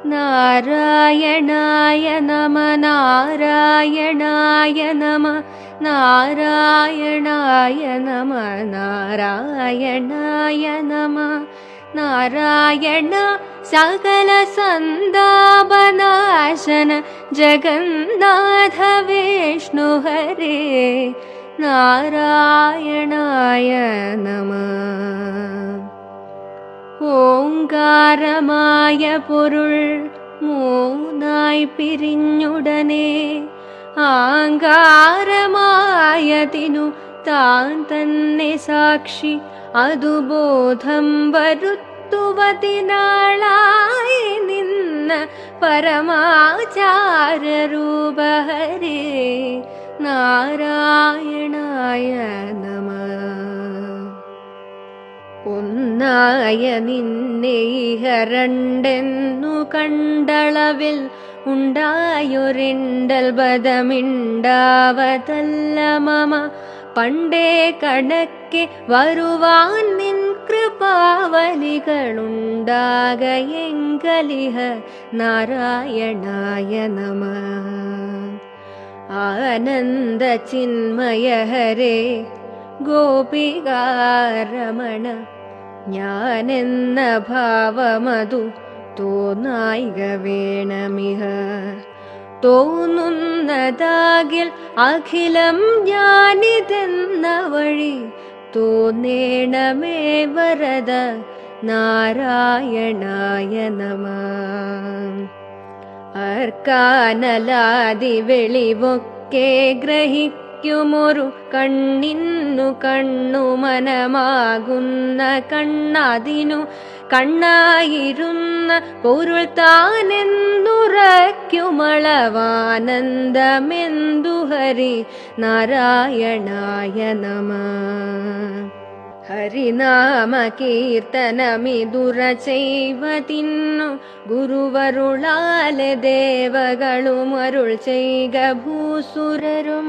നാരായണായ നമ നാരായണായ നമ നാരായണായ നമ നാരായണായ നമ നാരായണ സകല സന്താപനാശന ജഗന്നാഥ വിഷ്ണു ഹരേ നാരായണായ നമ. ഓംകാരമായ പൊരുൾ മൂന്നായി പിരിഞ്ഞുടനെ ആങ്കാരമായതിനു താൻ തന്നെ സാക്ഷി അതുബോധം വരുത്തുവതിനാളായി നിന്ന പരമാചാരരൂപ ഹരേ നാരായണായ നമ. ഒന്നായ നിന്നെ ഇഹരണ്ടെന്നു കണ്ടളവിൽ ഉണ്ടായൊരിണ്ടൽ ബദമിണ്ടാവതല്ല മമ പണ്ടേ കണക്കെ വരുവാൻ നിൻ കൃപാവലികളുണ്ടാകയെങ്കലിഹ നാരായണായ നമ. ആനന്ദ ചിന്മയ ഹരേ ഗോപികാരമണ ഞാനെന്ന ഭാവമതു തോന്നായിക വേണമിഹ തോന്നുന്നതാകിൽ അഖിലം ഞാനിതെന്ന വഴി തോന്നേണമേ വരദ നാരായണായ നമ. അർക്കാനലാതി വെളിവൊക്കെ ഗ്രഹിക്കുമൊരു കണ്ണിന്നു കണ്ണു മനമാകുന്ന കണ്ണതിനു കണ്ണായിരുന്ന പൊരുൾ താനെന്നുറയ്ക്കുമളവാനന്ദമെന്തു ഹരി നാരായണായ നമ. ഹരിനാമ കീർത്തനമിതുര ചെയ്വതിന്നു ഗുരുവരുളാലെ ദേവകളും അരുൾ ചെയ്ക ഭൂസുരരും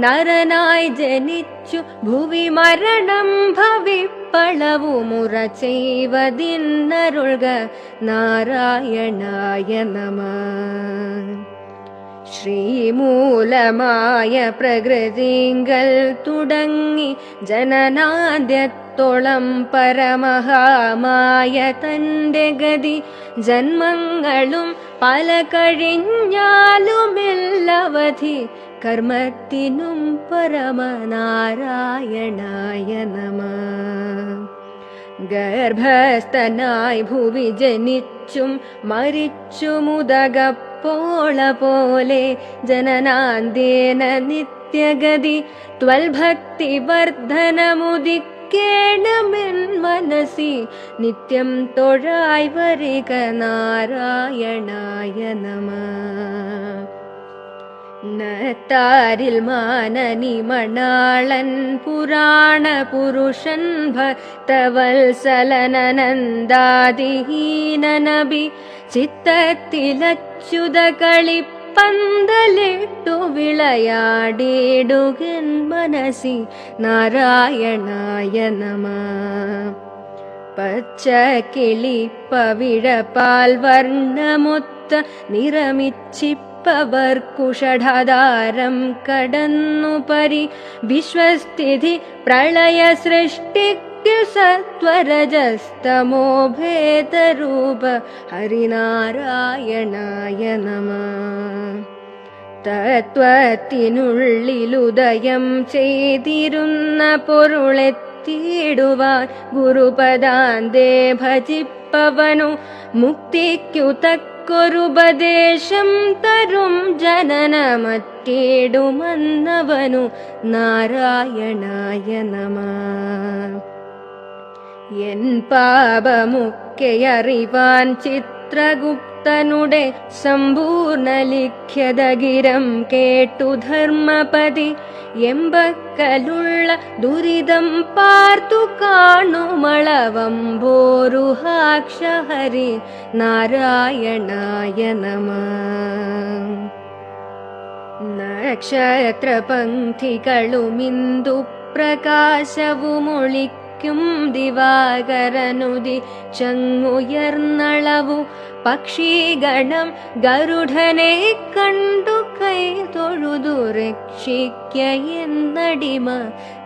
നരനായി ജനിച്ചു ഭുവി മരണം ഭവിപ്പളവുമുറ ചെയ്വതിന്നരുൾക നാരായണായ നമ. ശ്രീമൂലമായ പ്രകൃതിങ്കൽ തുടങ്ങി ജനനാദ്യത്തോളം പരമഹാമായ തന്റെ ഗതി ജന്മങ്ങളും പല കഴിഞ്ഞാലുമെല്ലവധി കർമ്മത്തിനും പരമനാരായണായ നമ. ഗർഭസ്ഥനായി ഭുവി ജനിച്ചും മരിച്ചുമുദകപ്പോള പോലെ ജനനാന്ത്യേന നിത്യഗതി ത്വൽഭക്തി വർദ്ധനമുദിക്കേണമെൻ മനസി നിത്യം തൊഴായി വരിക നാരായണായ നമ. നത്താരിൽ മാനനി മണാളൻ പുരാണ പുരുഷൻ ഭക്തവത്സലനന്ദാദിഹീനനബി ചിത്തത്തിലച്യുത കളിപ്പന്തലിട്ടു വിളയാടിടുകൻ മനസി നാരായണായ നമ. പച്ചക്കിളിപ്പവിഴപാൽ വർണ്ണമൊത്ത നിറമിച്ചിപ്പവർക്കുഷഠാധാരം കടന്നു പരി വിശ്വസ്ഥിതി പ്രളയ സൃഷ്ടിക്കു സത്വരജസ്തമോ ഭേദരൂപ ഹരിനാരായണായ നമ. തത്വത്തിനുള്ളിലുദയം ചെയ്തിരുന്ന പൊരുളെത്തിയിടുവാൻ ഗുരുപദാന്തേ ഭജിപ്പവനു മുക്തിക്കു തക്കൊരുപദേശം തരും ജനനമറ്റേടുമന്നവനു നാരായണായ നമ. എൻ പാപമൊക്കെയറിവാൻ ചിത്രഗുപ്തനുടെ സമ്പൂർണ്ണ ലിഖ്യതഗിരം കേട്ടു ധർമ്മപതി എമ്പക്കലുള്ള ദുരിതം പാർത്തു കാണുമളവമ്പോരുഹാക്ഷ ഹരി നാരായണായ നമ. നക്ഷത്രപംക്തികളുമിന്ദു പ്രകാശവുമൊളിക്ക വയ്ക്കും ദിവാകരനുദി ചങ്ങുയർന്നളവു പക്ഷിഗണം ഗരുഡനെ കണ്ടു കൈ തൊഴുതു രക്ഷിക്ക എന്നടിമ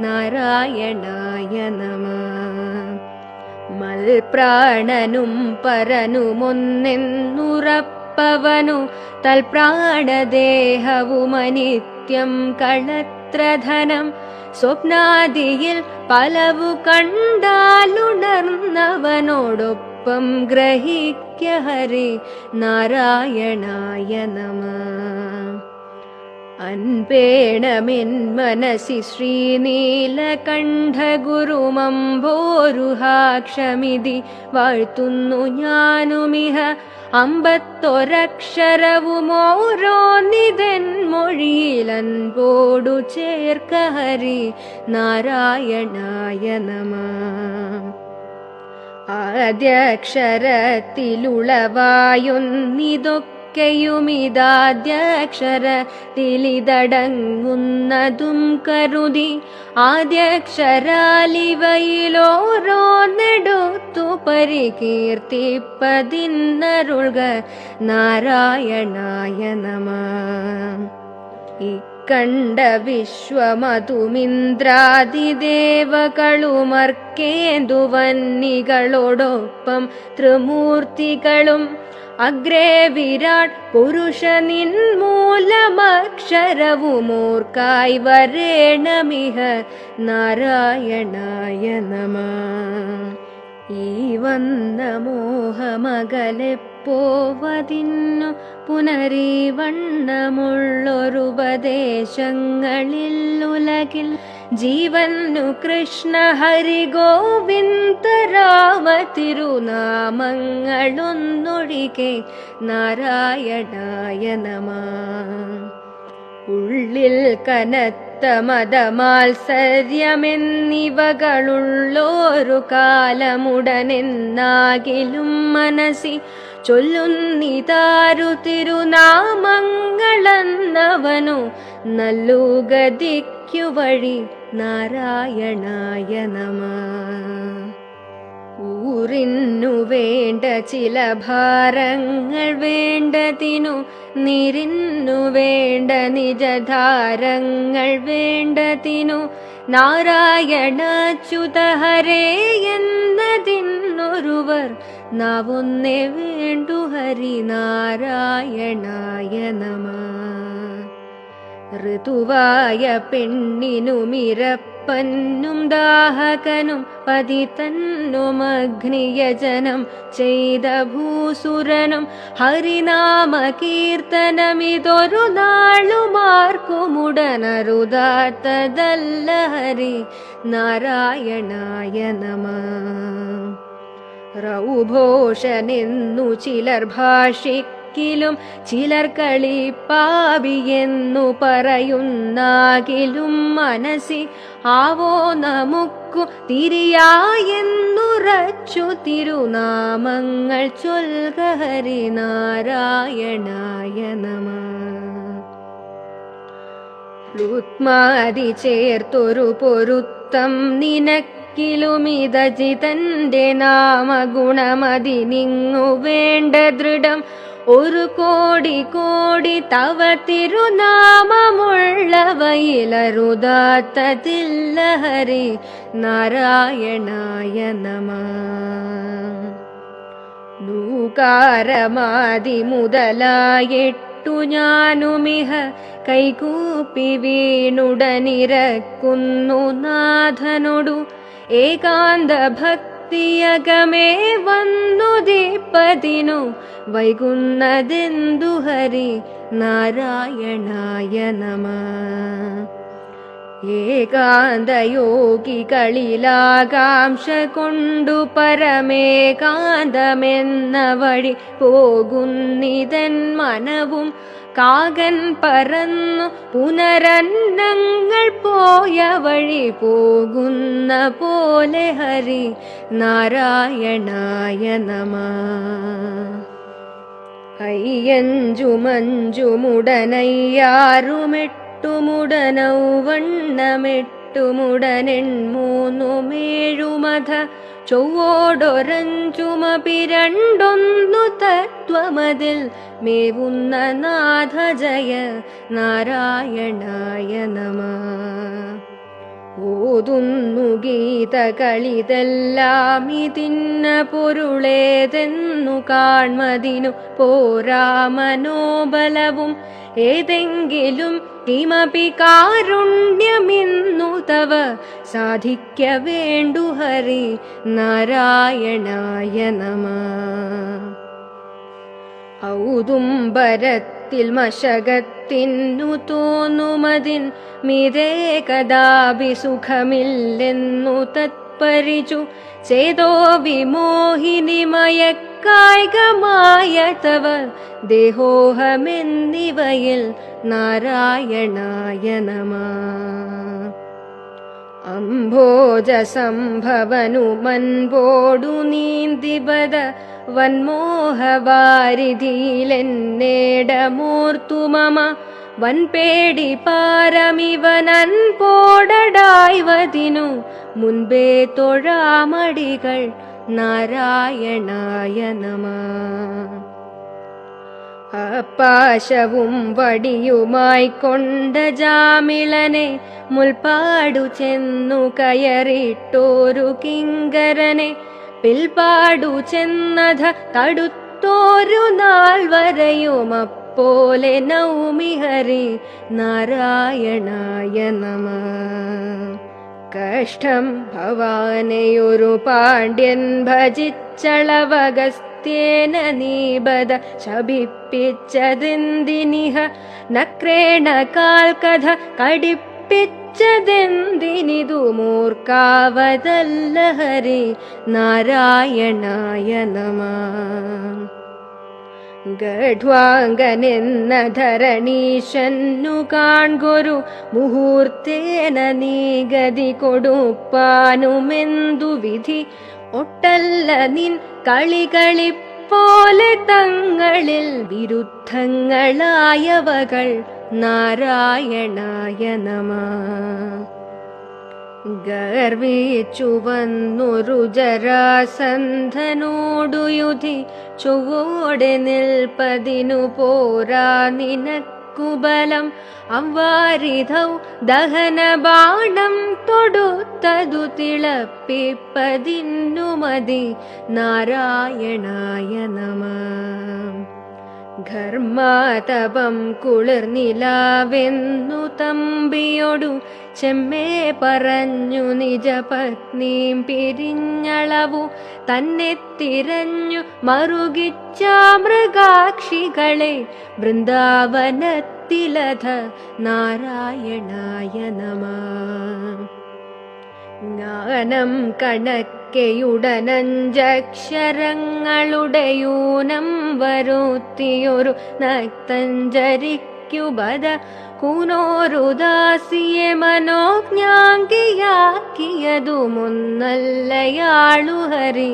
നാരായണായ നമഃ. മൽപ്രാണനും പരനുമൊന്നെന്നുറപ്പവനു തൽപ്രാണദേഹവുമനിത്യം കളത്രധനം സ്വപ്നാദിയിൽ പലവു കണ്ടാലുണർന്നവനോടൊപ്പം ഗ്രഹിക്ക ഹരി നാരായണായ നമഃ. അൻപേണമെൻ മനസി ശ്രീനീലകണ്ഠഗുരുമംഭോരുഹാക്ഷമിതി വാഴ്ത്തുന്നു ഞാനുമിഹ. അമ്പത്തൊരക്ഷരവുമോരോന്നിതൻ മൊഴിയിലൻപോടു ചേർക്ക ഹരി നാരായണായ നമഃ. ആദ്യക്ഷരത്തിലുളവായൊന്നിതൊക്കെയുമിതാദ്യക്ഷരത്തിലിതടങ്ങുന്നതും കരുതി ആദ്യക്ഷരാലിവയിലോരോന്നെടുത്തു പരികീർത്തിപ്പതിന്നരുൾക നാരായണായ നമഃ. കണ്ട വിശ്വമതുമിന്ദ്രാദിദേവകളുമർക്കേന്ദുവന്നികളോടൊപ്പം ത്രിമൂർത്തികളും അഗ്രേ വിരാട് പുരുഷനിൻമൂലമക്ഷരവുമോർക്കായി വരേണമിഹ നാരായണായ നമഃ. ഈ വന്ന മോഹമകലെപ്പോവതിന്നു പുനരീവണ്ണമുള്ളൊരുപദേശങ്ങളിൽ ഉലകിൽ ജീവന്നു കൃഷ്ണ ഹരി ഗോവിന്ദ രാമ തിരുനാമങ്ങളൊന്നൊഴികെ നാരായണായ നമഃ. ഉള്ളിൽ കനത്ത മതമാത്സര്യമെന്നിവകളുള്ളോരു കാലമുടനെന്നാകിലും മനസ്സി ചൊല്ലുന്നിതാരു തിരുനാമങ്ങളെന്നവനു നല്ലുഗതിക്കു വഴി നാരായണായ നമഃ. ഊറിന്നു വേണ്ട ചില ഭാരങ്ങൾ വേണ്ടതിനു നിരിന്നു വേണ്ട നിജധാരങ്ങൾ വേണ്ടതിനു നാരായണാച്യുത ഹരേ എന്നതിന്നൊരുവർ നാവൊന്നേ വേണ്ടു ഹരി നാരായണായ നമഃ. ഋതുവായ പെണ്ണിനുമിരപ്പന്നും ദാഹകനും പതിതന്നുമഗ്നിയജനം ചെയ്ത ഭൂസുരനും ഹരിനാമ കീർത്തനമിതൊരു നാളുമാർക്കുമുടനരുതാത്തതല്ല ഹരി നാരായണായ നമഃ. റൗഭോഷനെന്നു ചിലർ ഭാഷിക്കിലും ചിലർ കളിപ്പാവിയെന്നു പറയുന്നാകിലും മനസ്സി ആവോ നമുക്കു തിരിയായെന്നുറച്ചു തിരുനാമങ്ങൾ ചൊൽക ഹരി നാരായണായ നമഃ. രുക്മാതി ചേർത്തൊരു പൊരുത്തം നിനക്കിലുമിതജിതന്റെ നാമഗുണമതിനിങ്ങു വേണ്ട ദൃഢം ഒരു കോടി കോടി തവ തിരുനാമമുള്ളവയിലരുതാത്തതില്ല ഹരി നാരായണായ നമഃ. നൂകാരമാതി മുതലായിട്ടു ഞാനുമിഹ കൈകൂപ്പി വീണുടനിരക്കുന്നു നാഥനോടു ഏകാന്ത ഭക്തിയകമേ വന്നുദീപ്പതിനു വൈകുന്നതെന്തു ഹരി നാരായണായ നമഃ. ഏകാന്തയോഗികളിലാകാംക്ഷ കൊണ്ടു പരമേകാന്തമെന്ന വഴി പോകുന്നിതൻ മനവും കാകൻ പറന്നു പുനരന്നങ്ങൾ പോയ വഴി പോകുന്ന പോലെ ഹരി നാരായണായ നമഃ. അയ്യഞ്ചുമഞ്ചുമുടനയ്യാറുമെട്ടുമുടനൗവണ്ണമെട്ടു എട്ടുമുടനെൺമൂന്നുമേഴുമധ ചൊവ്വോടൊരഞ്ചുമപി രണ്ടൊന്നു തത്വമതിൽ മേവുന്ന നാഥ ജയ നാരായണായ നമഃ. ഓതുന്നു ഗീതകളിതെല്ലാം ഇതിന്ന പൊരുളേതെന്നു കാൺമതിനു പോരാ മനോബലവും ഏതെങ്കിലും കിമപി കാരുണ്യമിന്നു തവ സാധിക്ക വേണ്ടു ഹരി നാരായണായ നമഃ. ഔദുംബരത്തിൽ മശകത്തിന്നു തോന്നുമതിൻ മിതേ കദാപി സുഖമില്ലെന്നു തത്പരിച്ചു ചേതോ വിമോഹിനിമയക്കായികമായ തവ ദേഹോഹമെന്നിവയിൽ നാരായണായ നമഃ. അംഭോജസംഭവനു മൻപോടു നീന്തിബദ വന്മോഹവാരിധിയിലെന്നേടമൂർത്തു മമ വൻപേടി പാരമിവനൻ പോടടായ്വതിനു മുൻപേ തൊഴാമടികൾ നാരായണായ നമഃ. അപ്പാശവും വടിയുമായി കൊണ്ട ജാമിളനെ മുൽപ്പാടു ചെന്നു കയറിട്ടോരു കിങ്കരനെ പിൽപാടു ചെന്നധ തടുത്തോരു നാൾ വരെയും അപ്പോലെ നൗമി ഹരി നാരായണായ നമഃ. കഷ്ടം ഭവാനെയൊരു പാണ്ഡ്യൻ ഭജിച്ചളവഗസ്ത്യേന നീബദ ശപിപ്പിച്ചതെന്തിനിഹ നക്രേണ കാൽകഥ കടിപ്പിച്ചതെന്തിനിതു മൂർക്കാവതല്ല ഹരി നാരായണായ നമഃ. ഗഢ്വാംഗനെന്ന ധരണീശന്നു കാൺകൊരു മുഹൂർത്തേന നീ ഗതി കൊടുപ്പാനുമെന്തു വിധി ഒട്ടല്ല നിൻ കളികളിപ്പോലെ തങ്ങളിൽ വിരുദ്ധങ്ങളായവകൾ നാരായണായ നമഃ. ഗർവിച്ചു വന്നൊരു ജരാസന്ധനോടു യുധി ചൊവ്വോടെ നിൽപ്പതിനു പോരാ നിനക്കു ബലം അവ്വാരിധൗ ദഹന ബാണം തൊടുത്തതു തിളപ്പിപ്പതിന്നു മതി നാരായണായ നമഃ. ഘർമാതപം കുളിർനിലാവെന്നു തമ്പിയൊടു ചെമ്മേ പറഞ്ഞു നിജപത്നീം പിരിഞ്ഞളവു തന്നെ തിരഞ്ഞു മറുകിച്ച മൃഗാക്ഷികളെ വൃന്ദാവനത്തിലധ നാരായണായ നമഃ. ജ്ഞാനം കണക്കെയുടനഞ്ചക്ഷരങ്ങളുടെയൂനം വരുത്തിയൊരു നക്തഞ്ചരിക്കുബദ കൂനോരുദാസിയെ മനോജ്ഞാംഗിയാക്കിയതുമൊന്നല്ലയാളു ഹരി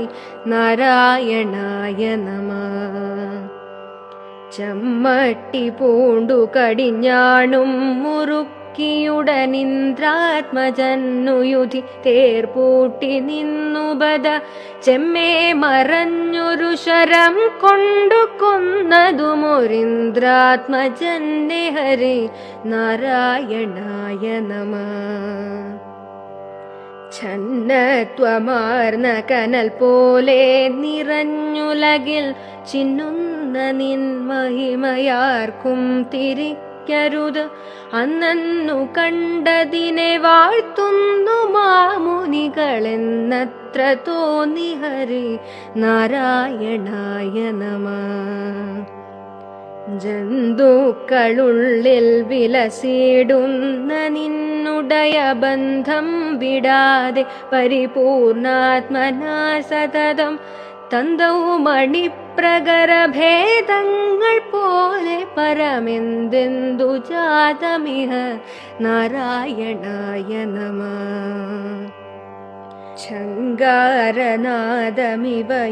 നാരായണായ നമഃ. ചമ്മട്ടി പൂണ്ടു കടിഞ്ഞാണും മുറുക്കിയുടനിന്ദ്രാത്മജന്നു യുധി തേർപൂട്ടി നിന്നുബദ ചെമ്മേ മറഞ്ഞൊരു ശരം കൊണ്ടു കൊന്നതുമൊരിന്ദ്രാത്മജന്നെ ഹരി നാരായണായ നമഃ. ഛന്നത്വമാർന്ന കനൽ പോലെ നിറഞ്ഞുലകിൽ ചിന്നുന്ന നിൻ മഹിമയാർക്കും തിരിക്കരുത് അന്നു കണ്ടതിനെ വാഴ്ത്തുന്നു മാമുനികളെന്നത്ര തോന്നി ഹരി നാരായണായ നമഃ. ജന്തുക്കളുള്ളിൽ വിലസിടുന്ന നിന്നുടയ ബന്ധം വിടാതെ പരിപൂർണാത്മനാ സതതം തന്തൗ മണിപ്രകരഭേദങ്ങൾ പോലെ പരമെന്തെന്തു ജാതമിഹ നാരായണായ നമഃ. ശങ്കാരനാദമിവ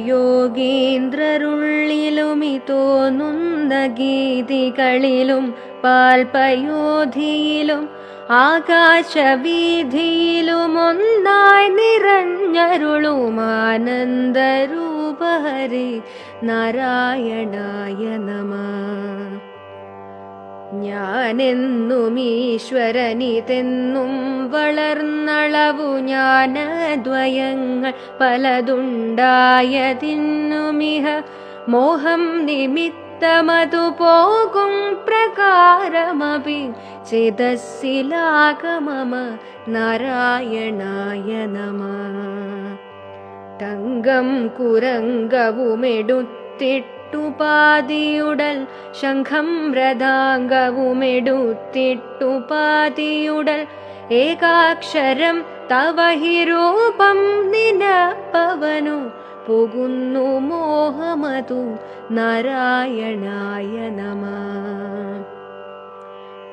യോഗീന്ദ്രരുള്ളിലുമി തോന്നുന്ന ഗീതികളിലും പാൽപയോധിയിലും ആകാശവീഥിയിലുമൊന്നായി നിറഞ്ഞരുളുമാനന്ദരൂപഹരി നാരായണായ നമഃ. ഞാനെന്നും ഈശ്വരനിതെന്നും വളർന്നളവു ജ്ഞാനദ്വയങ്ങൾ പലതുണ്ടായതിന്നുമിഹ മോഹം നിമിത്തമതു പോകും പ്രകാരമപി ചേതസ്സിലാഗമമ നാരായണായ നമഃ. തങ്കം കുരംഗവുമെടുത്തിട്ടുപാതിയുടൽ ശംഖം മൃദാംഗവുമെടുത്തിട്ടുപാതിയുടൽ ഏകാക്ഷരം തവ ഹി രൂപം നിനപ്പവനു പോകുന്നു മോഹമതു നാരായണായ നമഃ.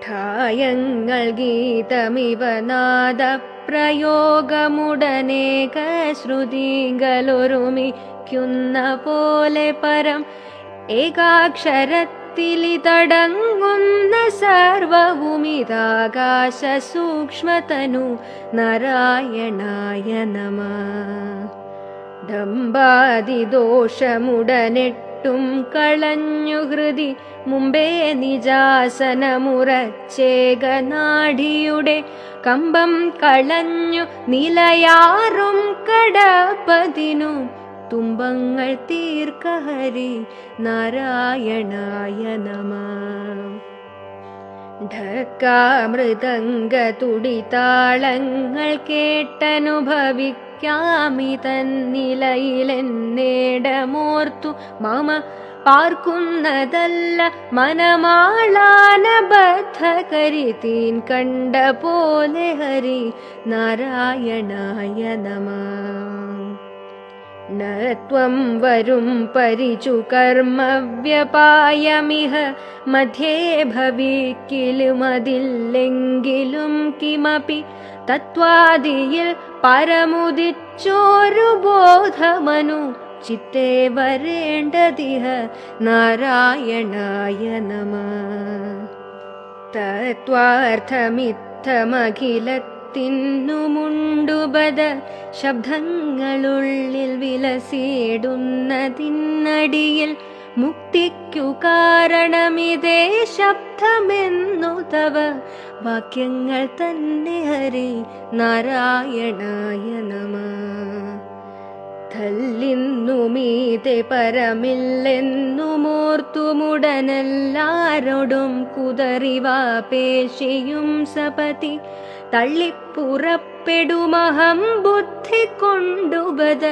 ഠായങ്ങൾ ഗീതമിവ നാദപ്രയോഗമുടനേക ശ്രുതികളൊരുമിക്കുന്ന പോലെ പരം ഏകാക്ഷരത്തിലിതടങ്ങുന്ന സർവവുമിതാകാശ സൂക്ഷ്മതനു നാരായണായ നമഃ. ഡംബാദിദോഷമുടനെട്ടും കളഞ്ഞു ഹൃദി മുമ്പേ നിജാസനമുറച്ചേകനാഡിയുടെ കമ്പം കളഞ്ഞു നിലയാറും കടപ്പതിനു തുമ്പങ്ങൾ തീർക്കഹരി നാരായണായ നമഃ. ഢക്കാമൃദംഗ തുടിതാളങ്ങൾ കേട്ടനുഭവിക്കാമി തന്നിലയിലെന്നേടമോർത്തു മമ പാർക്കുന്നതല്ല മനമാളാനബദ്ധകരി തീൻ കണ്ട പോലെ ഹരി നാരായണായ നമഃ. നത്വം വരും പരിചു കർമ്മവ്യപായമിഹ മധ്യേ ഭവിക്കിലുമതില്ലെങ്കിലും കിമപി തത്വാദിയിൽ പരമുദിച്ചോരു ബോധമനു ചിത്തേ വരേണ്ടതിഹ നാരായണായ നമഃ. തത്വാർത്ഥമിത്തമഖിലത്തിന്നുമുണ്ടുബദ ശബ്ദങ്ങളുള്ളിൽ വിലസിടുന്നതിന്നടിയിൽ മുക്തിക്കു കാരണമിതേ ശബ്ദമെന്നു തവ വാക്യങ്ങൾ തന്നെ ഹരി നാരായണായ നമഃ. തല്ലിന്നുമീതെ പരമില്ലെന്നുമോർത്തുമുടനെല്ലാരോടും കുതറിവാപേശിയും സപതി തള്ളിപ്പുറപ്പെടുമഹം ബുദ്ധി കൊണ്ടുബദ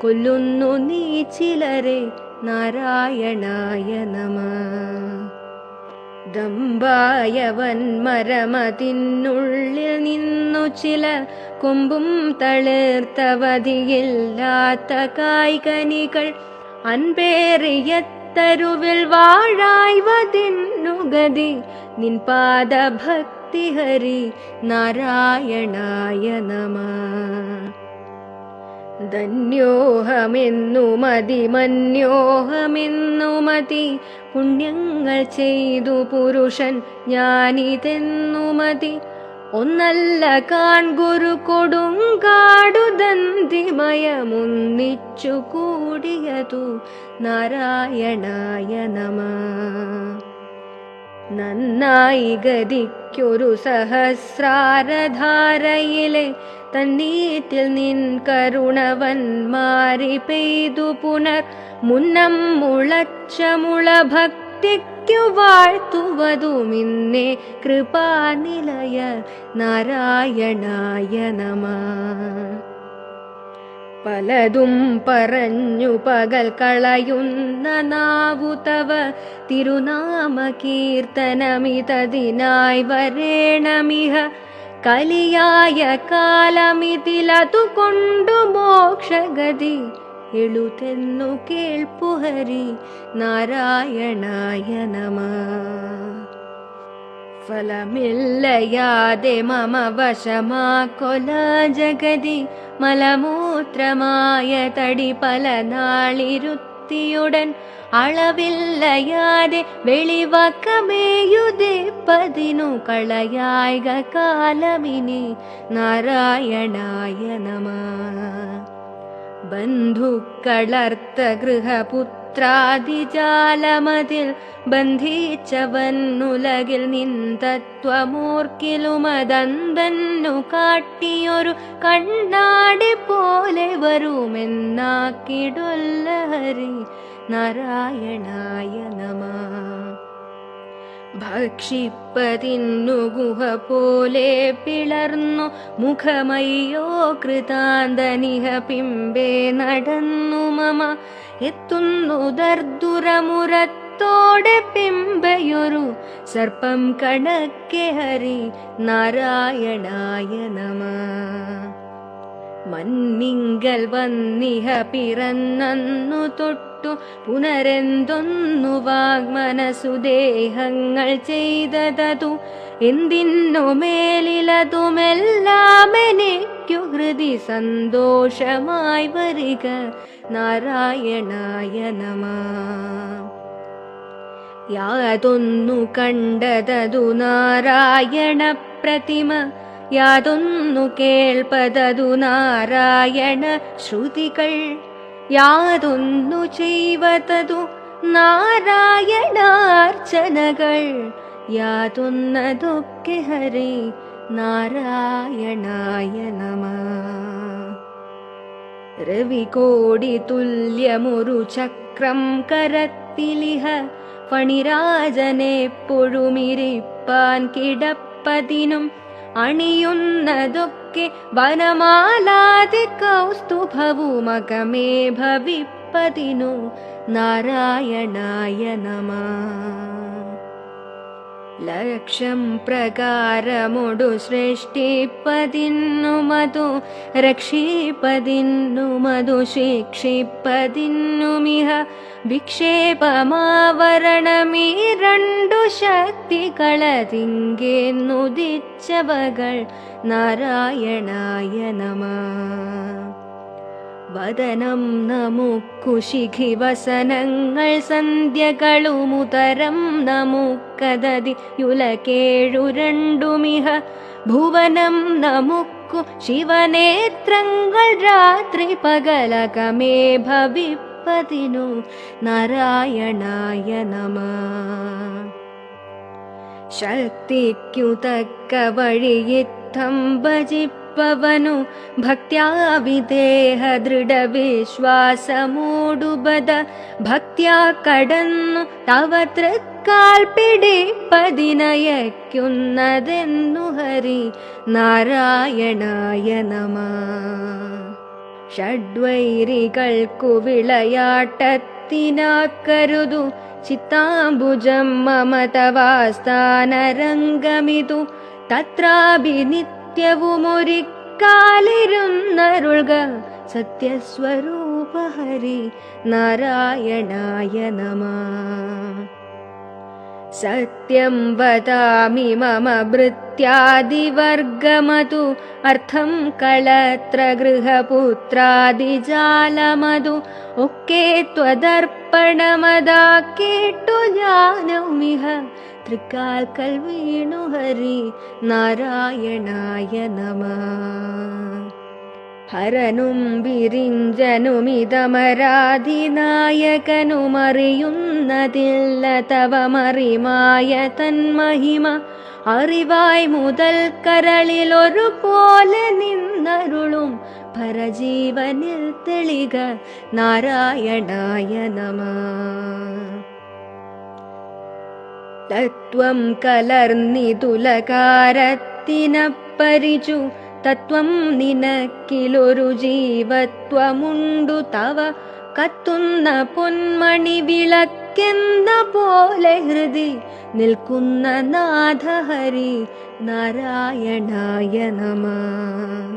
കൊല്ലുന്നു നീ ചിലരെ നാരായണായ നമഃ. ദമ്പായവന്മരമതിനുള്ളിൽ നിന്നു ചില കൊമ്പും തളിർത്തവധിയില്ലാത്ത കായ്കനികൾ അൻപേറിയത്തരുവിൽ വാഴായ്വതിന്നുഗതി നിൻ പാദഭക്തി ഹരി നാരായണായ നമഃ. ധന്യോഹമെന്നുമതി പുണ്യങ്ങൾ ചെയ്തു പുരുഷൻ ഞാനിതെന്നുമതി ഒന്നല്ല കാൺഗുരു കൊടുങ്കാടു ദന്തിമയമൊന്നിച്ചു കൂടിയതു നാരായണായ നമഃ. നന്നായി ഗതിക്കൊരു സഹസ്രാരധാരയിലെ തന്നീറ്റിൽ നിൻ കരുണവന്മാരി പെയ്തു പുനർ മുന്നം മുളച്ച മുളഭക്തിക്കു വാഴ്ത്തുവതുമിന്നേ കൃപാനിലയ നാരായണായ നമഃ. പലതും പറഞ്ഞു പകൽ കളയുന്ന നാവു തവ തിരുനാമ കീർത്തനമിതതിനായി വരേണമിഹ കലിയായ കാലമിതിലതു കൊണ്ടു മോക്ഷഗതി എളുതെന്നു കേൾപ്പു ഹരി നാരായണായ നമഃ. ഫലമില്ലയാതെ മമ വശമാക്കൊല ജഗതി മലമൂത്രമായ തടി പല നാളിരുത്തിയുടൻ അളവില്ലയാതെ വെളിവാക്കമേയുതേ പതിനു കളയായിക കാലമിനി നാരായണായ നമഃ. ബന്ധുക്കളർത്ത ഗൃഹപുത്രാദിജാലമതിൽ ബന്ധിച്ചവന്നുലകിൽ നിന്തത്വമോർക്കിലുമതന്തന്നു കാട്ടിയൊരു കണ്ണാടി പോലെ വരുമെന്നാക്കിടുല്ല ഹരി നാരായണായ നമഃ. ഭക്ഷിപ്പതിന്നു ഗുഹ പോലെ പിളർന്നു മുഖമയ്യോ കൃതാന്തനിഹ പിമ്പേ നടന്നു മമ എത്തുന്നു ദർദുരമുരത്തോടെ പിമ്പയൊരു സർപ്പം കണക്കെ ഹരി നാരായണായ നമഃ. മന്നിങ്കൽ വന്നിഹ പിറന്നു തൊട്ടു പുനരെന്തൊന്നു വാഗ്മനസുദേഹങ്ങൾ ചെയ്തതു എന്തിന്നു മേലിലതുമെല്ലാം എനിക്കു ഹൃദി സന്തോഷമായി വരിക നാരായണായ നമഃ. യാതൊന്നു കണ്ടതതു നാരായണ പ്രതിമ യാതൊന്നു കേൾപ്പതതു നാരായണ ശ്രുതികൾ യാതൊന്നു ചെയ്വതതു നാരായണാർച്ചനകൾ യാതൊന്നതൊക്കെ ഹരി നാരായണായ നമഃ. രവികോടി തുല്യമൊരു ചക്രം കരത്തിലിഹ ഫണിരാജനെപ്പൊഴുമിരിപ്പാൻ കിടപ്പതിനും അണിയുന്നതൊക്കെ വനമാലാതി കൗസ്തുഭവുമകമേ ഭവിപ്പതിനു നാരായണായ നമഃ. ലക്ഷം പ്രകാരമൊടു സൃഷ്ടിപ്പതിന്നു മധു രക്ഷിപ്പതിന്നു മധു ശിക്ഷിപ്പതിന്നുമിഹ വിക്ഷേപമാവരണമീ രണ്ടു ശക്തികളതിങ്കെന്നുദിച്ചവകൾ നാരായണായ നമഃ. വദനം നമുക്കു ശിഖിവസനങ്ങൾ സന്ധ്യകളുമുതരം നമുക്കദതി യുലകേഴു രണ്ടുമിഹ ഭുവനം നമുക്കു ശിവനേത്രങ്ങൾ രാത്രി പകലകമേ ഭവിപ്പതിനു നാരായണായ നമഃ. ശക്തിക്കു തക്ക വഴിയിത്തം ഭജിപ്പവനു ഭക്ത്യാ വിദേഹ ദൃഢവിശ്വാസമൂടുബദ ഭക്ത്യാ കടന്നു തവ തൃക്കാൽ പിടിപ്പതിനയക്കുന്നതെന്നു ഹരി നാരായണായ നമഃ. ഷഡ്വൈരികൾക്കു വിളയാട്ടത്തിനാക്കരുതു ചിത്താംബുജം മമ തവാസ്ഥാനരംഗമിതു തത്രാഭിനിത്യവുമൊരിക്കാലിരുന്നരുൾക സത്യസ്വരൂപ ഹരി നാരായണായ നമഃ. സത്യം വദാമി മമ ഭൃത്യാദിവർഗമതു അർത്ഥം കളത്ര ഗൃഹപുത്രാദിജാലമതു ഒക്കെ ത്വദർപ്പണമതാക്കിട്ടു ഞാനുമിഹ തൃക്കാൽക്കൽ വീണു ഹരി നാരായണായ നമഃ. ഹരനും വിരിഞ്ചനുമിതമരാധിനായകനുമറിയുന്നതില്ല തവ മറിമായ തന്മഹിമ അറിവായി മുതൽ കരളിലൊരു പോലെ നിന്നരുളും പരജീവനിൽ തെളിക നാരായണായ നമഃ. തത്വം കലർന്നിതുലകാരത്തിനപ്പരിചു തത്വം നിനക്കിലൊരു ജീവത്വമുണ്ടു തവ കത്തുന്ന പൊന്മണി വിളക്കെന്ന പോലെ ഹൃദി നിൽക്കുന്ന നാഥ ഹരി നാരായണായ നമഃ.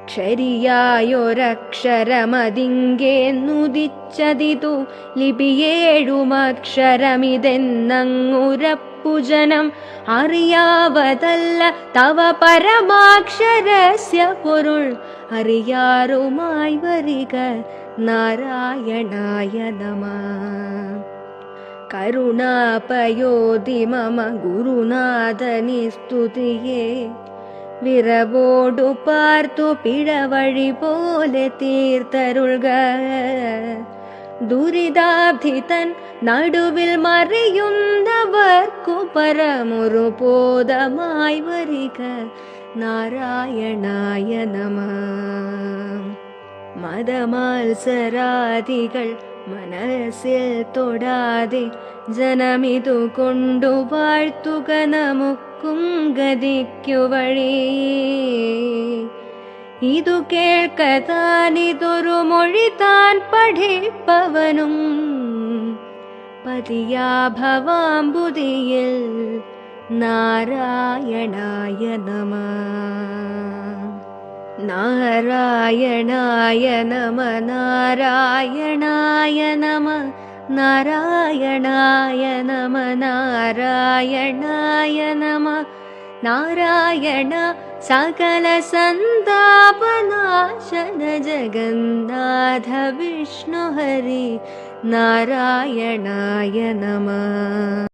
ക്ഷരിയായൊരക്ഷരമതിങ്കെന്നുദിച്ചതിതു ലിപിയേഴുമക്ഷരമിതെന്നങ്ങുരപ്പ പൂജനം അറിയാവതല്ല തവ പരമാക്ഷരസ്യ പൊരുൾ അറിയാറുമായി വരിക നാരായണായ നമഃ. കരുണാപയോധി മമ ഗുരുനാഥനി സ്തുതിയെ വിരവോടു പാർത്തു പിഴവഴി പോലെ തീർത്തരുൾക. ദുരിതാബ്ധിതൻ നടുവിൽ മറിയുന്നവർക്കു പരമൊരു ബോധമായി വരിക നാരായണായ നമഃ. മതമാത്സരാദികൾ മനസ്സിൽ തൊടാതെ ജനമിതു കൊണ്ടു വാഴ്ത്തുക നമുക്കും ഗതിക്കു വഴി. ഇതു കേൾക്കതാനിതൊരു മൊഴി താൻ പഠിപ്പവനും പതിയാ ഭവാംബുദിയിൽ നാരായണായ നമഃ. നാരായണായ നമഃ നാരായണായ നമഃ നാരായണായ നമഃ നാരായണായ നമഃ. നാരായണ സകല സന്താപനാശന ജഗന്നാഥ വിഷ്ണു ഹരി നാരായണായ നമഃ.